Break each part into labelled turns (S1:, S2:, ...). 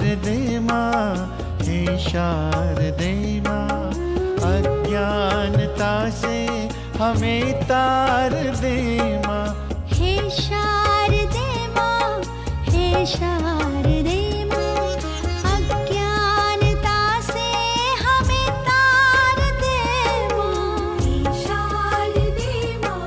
S1: शारदे माँ, हे शारदे माँ, अज्ञानता से हमें तार दे माँ।
S2: हे शारदे माँ, हे शारदे माँ, अज्ञानता से हमें तार दे माँ। हे शारदे माँ।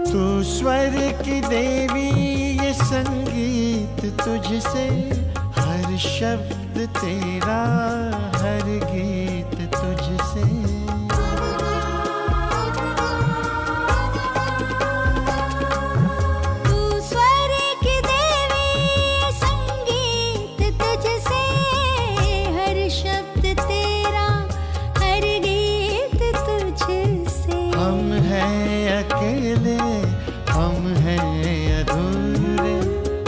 S1: तू स्वर की देवी, ये संगीत तुझसे, हर शब्द तेरा, हर गीत तुझसे।
S2: तू स्वर की देवी, संगीत तुझसे, हर शब्द तेरा, हर गीत तुझसे।
S1: हम हैं अकेले, हम हैं अधूरे,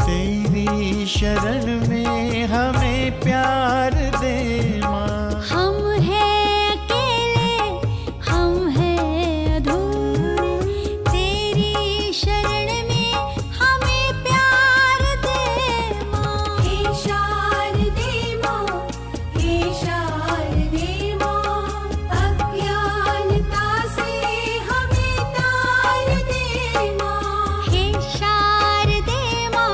S1: तेरी शरण में हमें प्यार दे माँ।
S2: हम हैं अकेले, हम हैं अधूरे, तेरी शरण में हमें प्यार दे माँ। हे शारदे माँ, हे शारदे माँ, अज्ञानता से हमें तार दे माँ। हे शारदे माँ।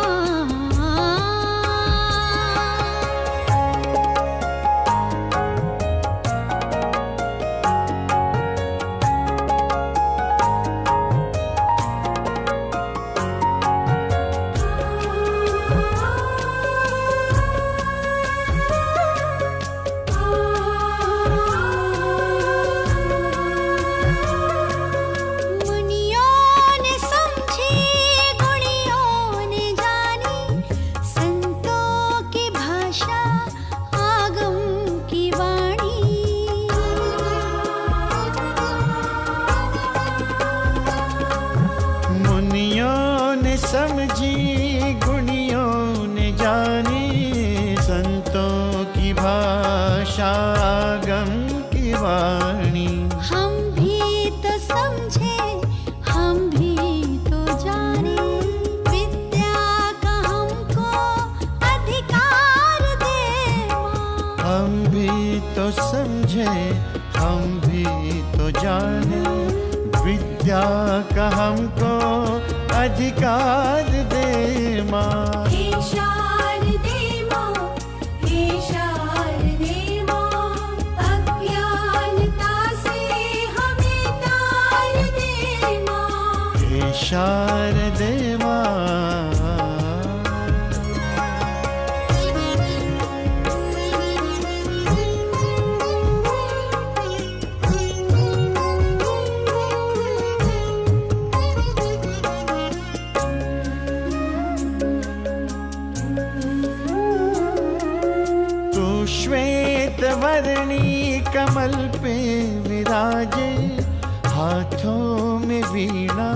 S2: मुनियों ने समझी, गुणियों ने जानी, संतों की भाषा, आगम की वाणी।
S1: मुनियों ने समझी, गुणियों ने जानी, संतों की भाषा, गम की वाणी।
S2: हम भी तो समझे, हम भी तो जाने, विद्या का हमको अधिकार दे माँ।
S1: हम भी तो समझे, हम भी तो जाने, विद्या का हमको अधिकार दे माँ।
S2: हे शारदे माँ, हे शारदे माँ, अज्ञानता से हमें तार दे माँ।
S1: हे शारदे माँ। तू श्वेत वर्णी कमल पे विराजे, हाथों में वीणा,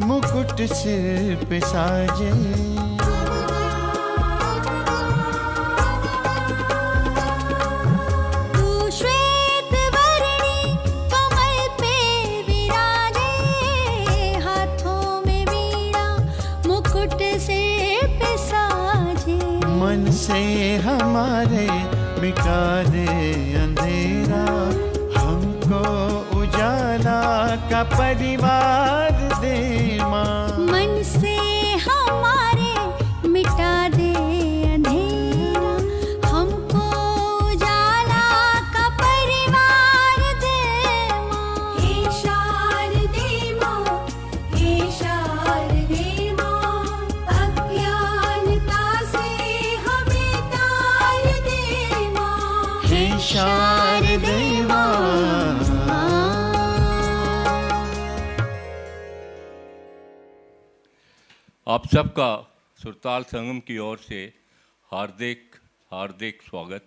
S1: मुकुट सिर पे साजे।
S2: तू श्वेत वर्णी कमल पे विराजे, हाथों में वीणा, मुकुट सिर पे साजे।
S1: मन से हमारे मिटा दे अंधेरा, हमको उजाला का परिवार दे माँ।
S2: मन से हमारे मिटा दे अंधेरा, हमको उजाला का परिवार दे माँ। हे शारदे माँ, हे शारदे माँ, अज्ञानता से हमें तार दे माँ।
S1: हे शारदे माँ।
S3: आप सबका सुरताल संगम की ओर से हार्दिक हार्दिक स्वागत।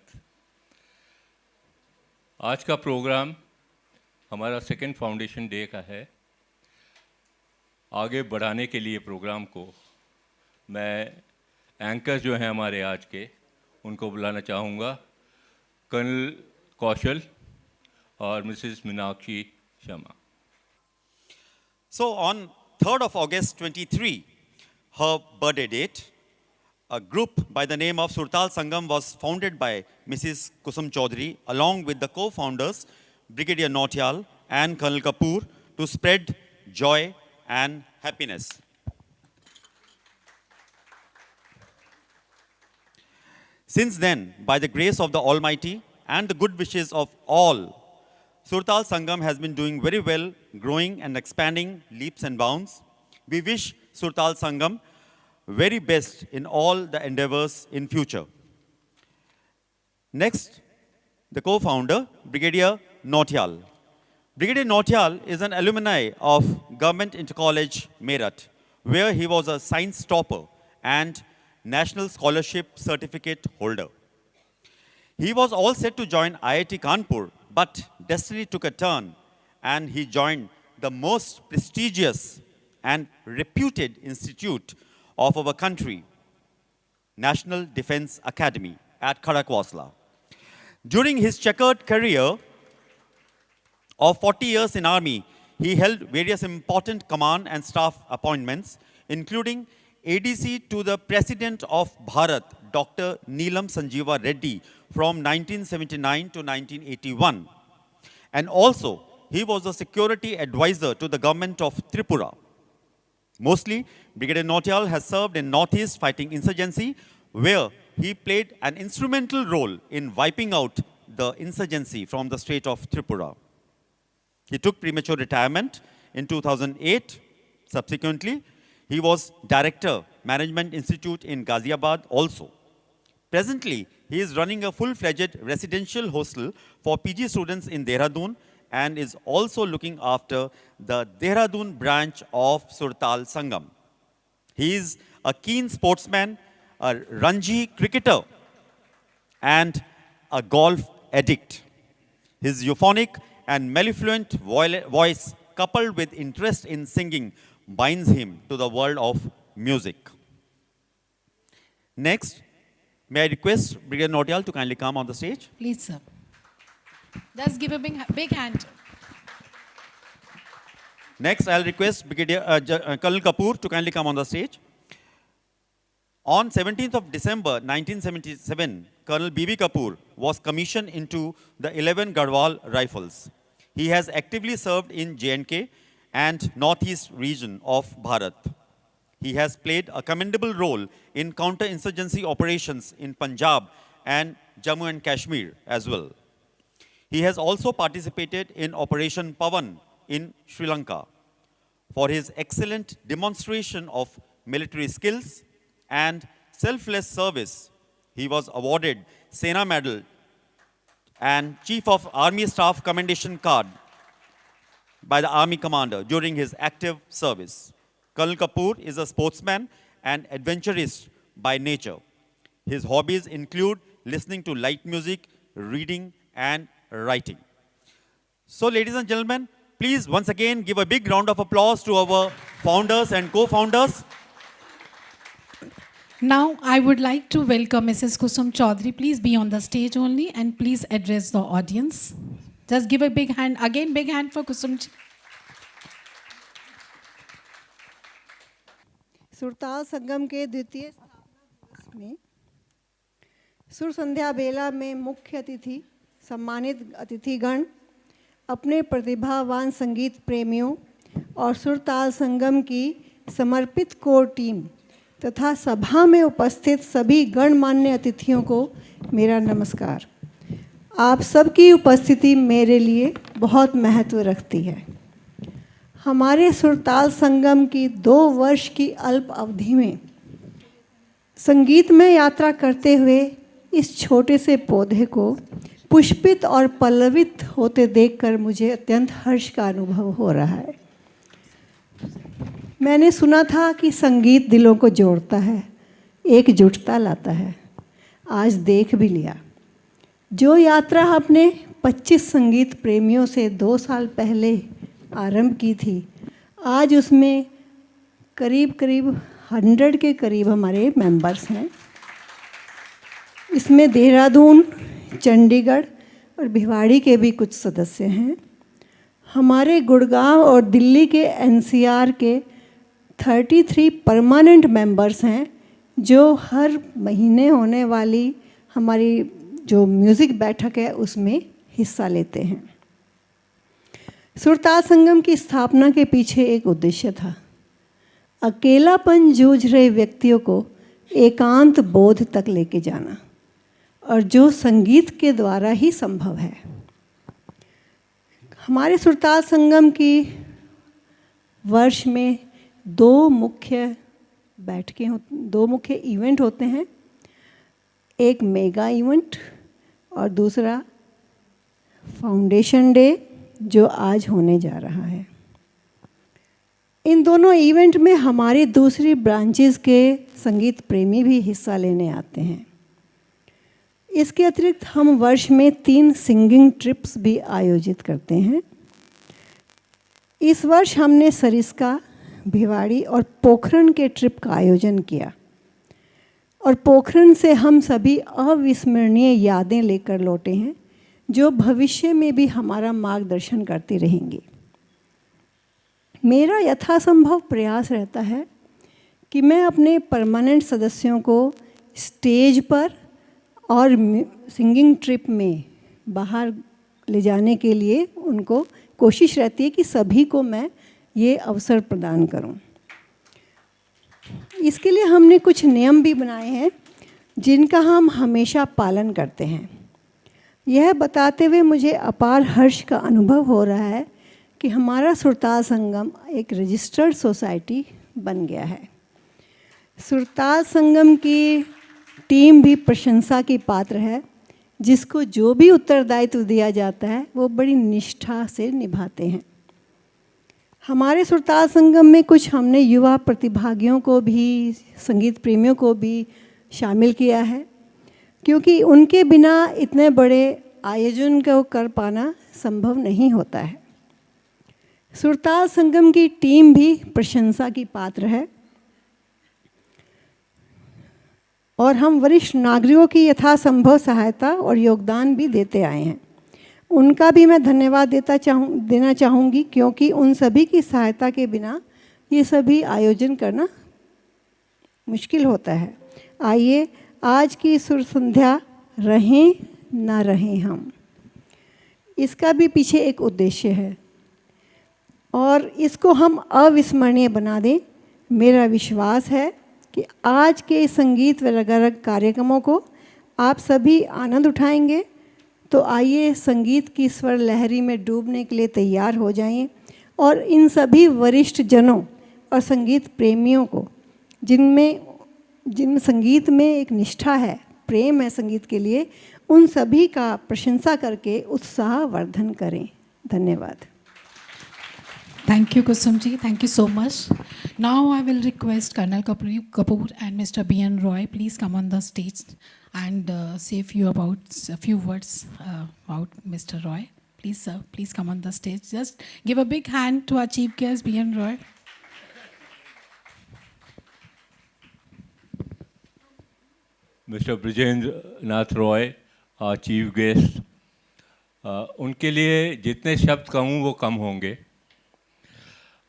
S3: आज का प्रोग्राम हमारा सेकंड फाउंडेशन डे का है। आगे बढ़ाने के लिए प्रोग्राम को मैं एंकर जो हैं हमारे आज के उनको बुलाना चाहूँगा, कर्नल कौशल और Mrs Meenakshi Sharma.
S4: So on 3rd of August 23, her birthday date, a group by the name of Surtal Sangam was founded by Mrs. Kusum Chaudhary along with the co-founders Brigadier Nautiyal and Colonel Kapoor to spread joy and happiness. Since then, by the grace of the Almighty and the good wishes of all, Surtal Sangam has been doing very well, growing and expanding leaps and bounds. We wish Surtal Sangam very best in all the endeavors in future. Next, the co-founder, Brigadier Nautiyal. Brigadier Nautiyal is an alumni of Government Inter-College, Meerut, where he was a science topper and National Scholarship Certificate holder. He was all set to join IIT Kanpur, but destiny took a turn and he joined the most prestigious and reputed institute of our country, National Defense Academy at Khadakwasla. During his checkered career of 40 years in Army, he held various important command and staff appointments, including ADC to the President of Bharat, Dr. Neelam Sanjeeva Reddy, from 1979 to 1981. And also, he was a security advisor to the government of Tripura. Mostly, Brigadier Nautiyal has served in Northeast fighting insurgency, where he played an instrumental role in wiping out the insurgency from the state of Tripura. He took premature retirement in 2008. Subsequently, he was Director, Management Institute in Ghaziabad also. Presently, he is running a full-fledged residential hostel for PG students in Dehradun and is also looking after the Dehradun branch of Surtal Sangam. He is a keen sportsman, a Ranji cricketer, and a golf addict. His euphonic and mellifluent voice, coupled with interest in singing, binds him to the world of music. Next, may I request Brigadier Nautiyal to kindly come on the stage.
S5: Please, sir. Just give a big hand.
S4: Next, I'll request Colonel Kapoor to kindly come on the stage. On 17th of December 1977, Colonel B.B. Kapoor was commissioned into the 11 Garhwal Rifles. He has actively served in J&K and Northeast region of Bharat. He has played a commendable role in counter-insurgency operations in Punjab and Jammu and Kashmir as well. He has also participated in Operation Pavan in Sri Lanka. For his excellent demonstration of military skills and selfless service, he was awarded Sena Medal and Chief of Army Staff Commendation Card by the Army Commander during his active service. Colonel Kapoor is a sportsman and adventurist by nature. His hobbies include listening to light music, reading, and writing. So, ladies and gentlemen, please once again give a big round of applause to our founders and co-founders.
S5: Now, I would like to welcome Mrs. Kusum Chaudhary. Please be on the stage only and please address the audience. Just give a big hand. Again, big hand for Kusum.
S6: सुरताल संगम के द्वितीय स्थापना दिवस में सुर संध्या बेला में मुख्य अतिथि सम्मानित अतिथिगण अपने प्रतिभावान संगीत प्रेमियों और सुरताल संगम की समर्पित कोर टीम तथा सभा में उपस्थित सभी गणमान्य अतिथियों को मेरा नमस्कार। आप सबकी उपस्थिति मेरे लिए बहुत महत्व रखती है। हमारे सुरताल संगम की 2 वर्ष की अल्प अवधि में संगीत में यात्रा करते हुए इस छोटे से पौधे को पुष्पित और पल्लवित होते देखकर मुझे अत्यंत हर्ष का अनुभव हो रहा है। मैंने सुना था कि संगीत दिलों को जोड़ता है, एकजुटता लाता है। आज देख भी लिया। जो यात्रा आपने 25 संगीत प्रेमियों से 2 साल पहले आरंभ की थी, आज उसमें करीब करीब 100 के करीब हमारे मेंबर्स हैं। इसमें देहरादून, चंडीगढ़ और भिवाड़ी के भी कुछ सदस्य हैं। हमारे गुड़गांव और दिल्ली के एनसीआर के 33 परमानेंट मेंबर्स हैं, जो हर महीने होने वाली हमारी जो म्यूज़िक बैठक है उसमें हिस्सा लेते हैं। सुरताल संगम की स्थापना के पीछे एक उद्देश्य था, अकेलापन जूझ रहे व्यक्तियों को एकांत बोध तक लेके जाना, और जो संगीत के द्वारा ही संभव है। हमारे सुरताल संगम की वर्ष में दो मुख्य इवेंट होते हैं, एक मेगा इवेंट और दूसरा फाउंडेशन डे जो आज होने जा रहा है। इन दोनों इवेंट में हमारी दूसरी ब्रांचेस के संगीत प्रेमी भी हिस्सा लेने आते हैं। इसके अतिरिक्त हम वर्ष में 3 सिंगिंग ट्रिप्स भी आयोजित करते हैं। इस वर्ष हमने सरिस्का, भिवाड़ी और पोखरण के ट्रिप का आयोजन किया, और पोखरण से हम सभी अविस्मरणीय यादें लेकर लौटे हैं, जो भविष्य में भी हमारा मार्गदर्शन करती रहेंगी। मेरा यथासंभव प्रयास रहता है कि मैं अपने परमानेंट सदस्यों को स्टेज पर और सिंगिंग ट्रिप में बाहर ले जाने के लिए उनको कोशिश रहती है कि सभी को मैं ये अवसर प्रदान करूं। इसके लिए हमने कुछ नियम भी बनाए हैं जिनका हम हमेशा पालन करते हैं। यह बताते हुए मुझे अपार हर्ष का अनुभव हो रहा है कि हमारा सुरताल संगम एक रजिस्टर्ड सोसाइटी बन गया है। सुरताल संगम की टीम भी प्रशंसा की पात्र है, जिसको जो भी उत्तरदायित्व दिया जाता है वो बड़ी निष्ठा से निभाते हैं। हमारे सुरताल संगम में कुछ हमने युवा प्रतिभागियों को भी, संगीत प्रेमियों को भी शामिल किया है, क्योंकि उनके बिना इतने बड़े आयोजन को कर पाना संभव नहीं होता है। सुरताल संगम की टीम भी प्रशंसा की पात्र है, और हम वरिष्ठ नागरिकों की यथासंभव सहायता और योगदान भी देते आए हैं। उनका भी मैं धन्यवाद देना चाहूँगी, क्योंकि उन सभी की सहायता के बिना ये सभी आयोजन करना मुश्किल होता है। आइए आज की सुर संध्या रहें ना रहें हम, इसका भी पीछे एक उद्देश्य है, और इसको हम अविस्मरणीय बना दें। मेरा विश्वास है कि आज के संगीत व रंगारंग कार्यक्रमों को आप सभी आनंद उठाएंगे। तो आइए संगीत की स्वर लहरी में डूबने के लिए तैयार हो जाइए, और इन सभी वरिष्ठ जनों और संगीत प्रेमियों को, जिनमें संगीत में एक निष्ठा है, प्रेम है संगीत के लिए, उन सभी का प्रशंसा करके उत्साहवर्धन करें। धन्यवाद।
S5: Thank you, Kusumji. Thank you so much. Now I will request Colonel Kapoor and Mr. B.N. Roy, please come on the stage and say a few words about Mr. Roy. Please, sir, please come on the stage. Just give a big hand to our chief guest, B.N. Roy.
S3: Mr. Brijendra Nath Roy, our chief guest. उनके लिए जितने शब्द कहूँ वो कम होंगे।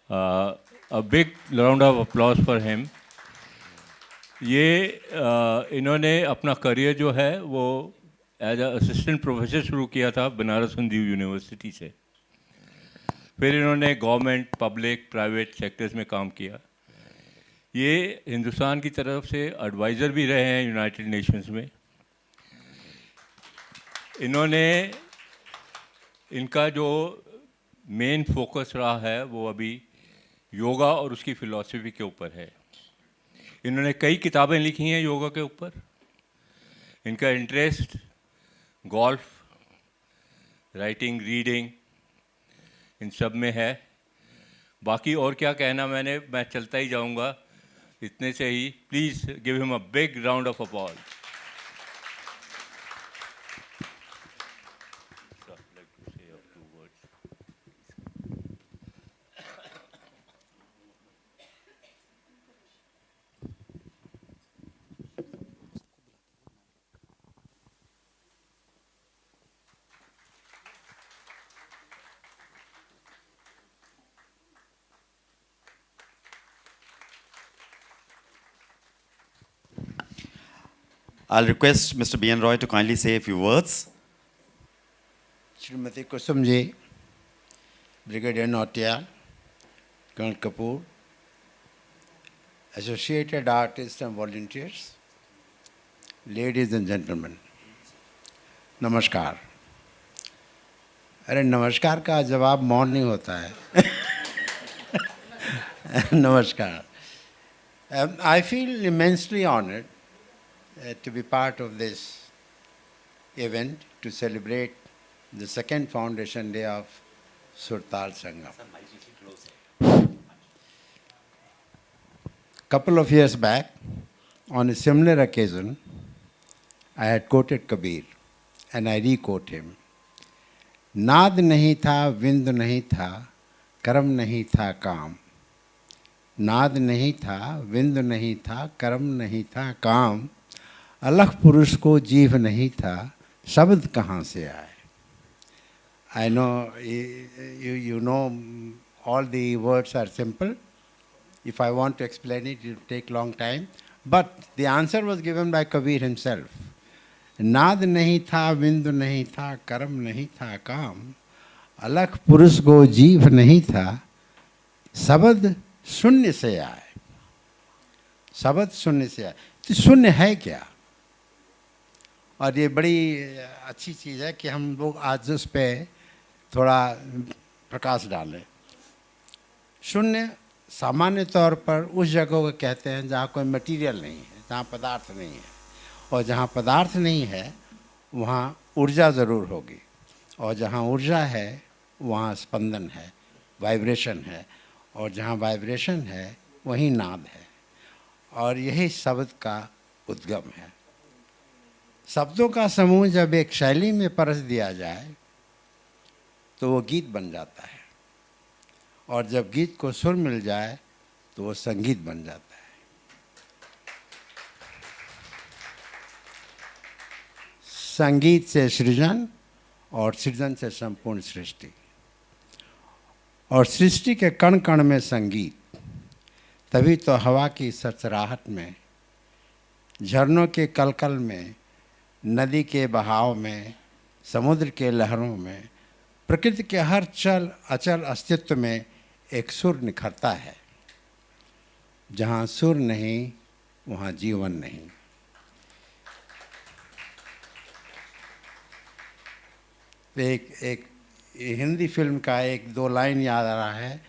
S3: A big round of applause for him. इन्होंने अपना career जो है वो एज अ असिस्टेंट प्रोफेसर शुरू किया था बनारस हिंदू यूनिवर्सिटी से। फिर इन्होंने गवर्नमेंट, पब्लिक, प्राइवेट सेक्टर्स में काम किया। ये हिंदुस्तान की तरफ से एडवाइज़र भी रहे हैं यूनाइटेड नेशंस में। इनका जो मेन फोकस रहा है वो अभी योगा और उसकी फ़िलॉसफी के ऊपर है। इन्होंने कई किताबें लिखी हैं योगा के ऊपर। इनका इंटरेस्ट गोल्फ, राइटिंग, रीडिंग, इन सब में है। बाकी और क्या कहना, मैं चलता ही जाऊंगा, इतने से ही। Please give him a big round of applause.
S4: I'll request Mr. B.N. Roy to kindly say a few words.
S7: Shrimati Kusum ji, brigadier Nautiyal, colonel Kapoor, associated artists and volunteers, ladies and gentlemen, नमस्कार। अरे नमस्कार का जवाब मौन नहीं होता है। नमस्कार। I feel immensely honored to be part of this event to celebrate the second foundation day of Surtal Sangam. Couple of years back, on a similar occasion, I had quoted Kabir, and I re-quote him. नाद नहीं था, विंद नहीं था, कर्म नहीं था काम। नाद नहीं था, विंद नहीं था, कर्म नहीं था काम। अलख पुरुष को जीव नहीं था, शब्द कहाँ से आए? I know you know all the words are simple. If I want to explain it, it will take long time. But the answer was given by Kabir himself. नाद नहीं था, विंद नहीं था, कर्म नहीं था काम। अलख पुरुष को जीव नहीं था, शब्द शून्य से आए। शब्द शून्य से आए। तो शून्य है क्या? और ये बड़ी अच्छी चीज़ है कि हम लोग आज उस पर थोड़ा प्रकाश डालें। शून्य सामान्य तौर पर उस जगह को कहते हैं जहाँ कोई मटेरियल नहीं है, जहाँ पदार्थ नहीं है। और जहाँ पदार्थ नहीं है वहाँ ऊर्जा ज़रूर होगी, और जहाँ ऊर्जा है वहाँ स्पंदन है, वाइब्रेशन है, और जहाँ वाइब्रेशन है वहीं नाद है। और यही शब्द का उद्गम है। शब्दों का समूह जब एक शैली में परस दिया जाए तो वो गीत बन जाता है, और जब गीत को सुर मिल जाए तो वो संगीत बन जाता है। संगीत से सृजन, और सृजन से संपूर्ण सृष्टि, और सृष्टि के कण कण में संगीत। तभी तो हवा की सरसराहट में, झरनों के कलकल में, नदी के बहाव में, समुद्र के लहरों में, प्रकृति के हर चल अचल अस्तित्व में एक सुर निखरता है। जहाँ सुर नहीं वहाँ जीवन नहीं। एक हिंदी फिल्म का एक दो लाइन याद आ रहा है।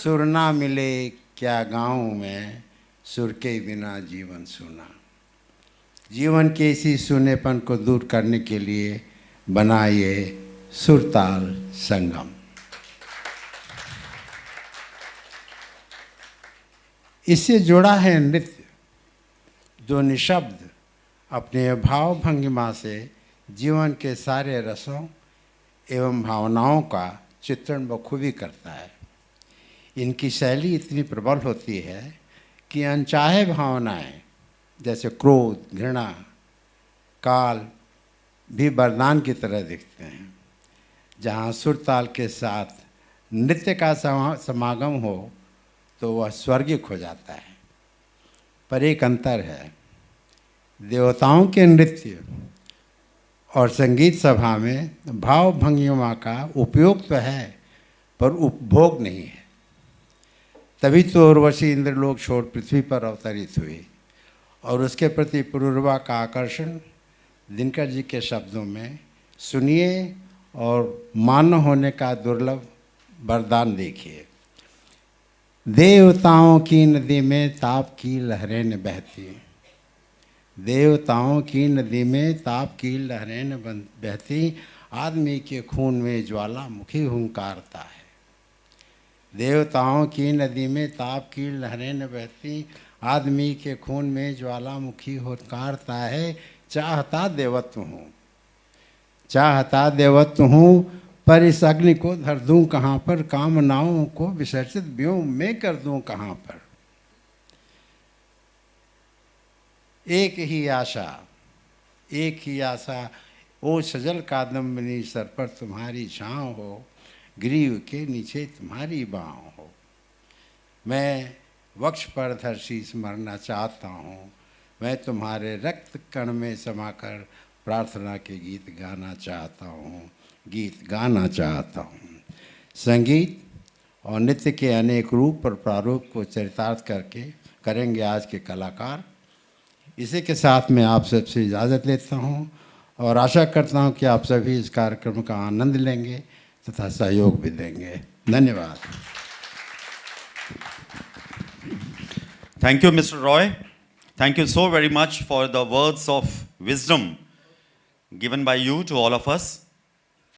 S7: सुर ना मिले क्या गाँव में, सुर के बिना जीवन सूना। जीवन के इसी सूनेपन को दूर करने के लिए बना ये सुरताल संगम। इससे जुड़ा है नृत्य, जो निशब्द अपने भाव भंगिमा से जीवन के सारे रसों एवं भावनाओं का चित्रण बखूबी करता है। इनकी शैली इतनी प्रबल होती है कि अनचाहे भावनाएं जैसे क्रोध, घृणा, काल भी वरदान की तरह दिखते हैं। जहाँ सुरताल के साथ नृत्य का समागम हो तो वह स्वर्गिक हो जाता है। पर एक अंतर है, देवताओं के नृत्य और संगीत सभा में भाव भंगिमा का उपयोग तो है पर उपभोग नहीं है। तभी तो उर्वशी इंद्रलोक छोड़ पृथ्वी पर अवतरित हुई, और उसके प्रति पुरुरवा का आकर्षण दिनकर जी के शब्दों में सुनिए और मान्य होने का दुर्लभ वरदान देखिए। देवताओं की नदी में ताप की लहरें न बहती, देवताओं की नदी में ताप की लहरें न बहती, आदमी के खून में ज्वालामुखी हुंकारता है। देवताओं की नदी में ताप की लहरें न बहती, आदमी के खून में ज्वालामुखी हुंकारता है। चाहता देवत्व हूँ, चाहता देवत्व हूँ, पर इस अग्नि को धर दूँ कहाँ पर, कामनाओं को विसर्जित व्योम में कर दूँ कहाँ पर। एक ही आशा, एक ही आशा, ओ सजल कादम्बिनी सर पर तुम्हारी छाँव हो, ग्रीव के नीचे तुम्हारी बाँव हो। मैं वक्ष पर धर शीस मरना चाहता हूँ, मैं तुम्हारे रक्त कण में समाकर प्रार्थना के गीत गाना चाहता हूँ, गीत गाना चाहता हूँ। संगीत और नृत्य के अनेक रूप और प्रारूप को चरितार्थ करके करेंगे आज के कलाकार। इसी के साथ मैं आप सबसे इजाज़त लेता हूँ और आशा करता हूँ कि आप सभी इस कार्यक्रम का आनंद लेंगे तथा सहयोग भी देंगे। धन्यवाद।
S4: Thank you, Mr. Roy. Thank you so very much for the words of wisdom given by you to all of us.